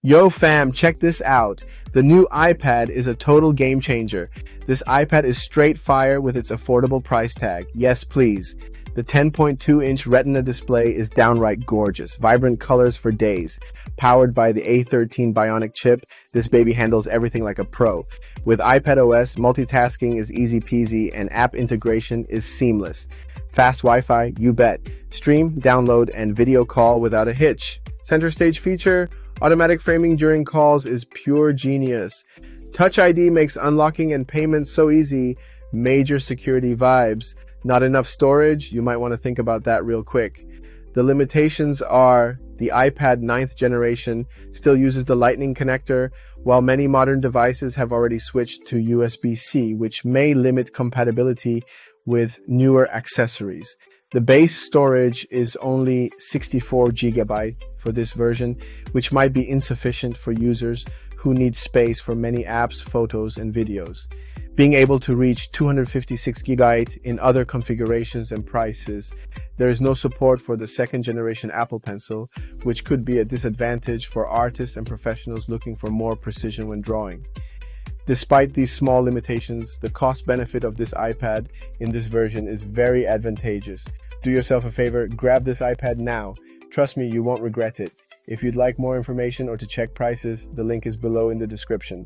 Yo fam, check this out. The new iPad is a total game changer. This iPad is straight fire with its affordable price tag. Yes, please. The 10.2-inch Retina display is downright gorgeous. Vibrant colors for days. Powered by the A13 Bionic chip, this baby handles everything like a pro. With iPad OS, multitasking is easy peasy and app integration is seamless. Fast Wi-Fi, you bet. Stream, download, and video call without a hitch. Center stage feature, automatic framing during calls is pure genius. Touch ID makes unlocking and payments so easy. Major security vibes. Not enough storage? You might want to think about that real quick. The limitations are the iPad 9th generation still uses the Lightning connector, while many modern devices have already switched to USB-C, which may limit compatibility with newer accessories. The base storage is only 64 GB for this version, which might be insufficient for users who need space for many apps, photos, and videos. Being able to reach 256 GB in other configurations and prices, there is no support for the second generation Apple Pencil, which could be a disadvantage for artists and professionals looking for more precision when drawing. Despite these small limitations, the cost-benefit of this iPad in this version is very advantageous. Do yourself a favor, grab this iPad now. Trust me, you won't regret it. If you'd like more information or to check prices, the link is below in the description.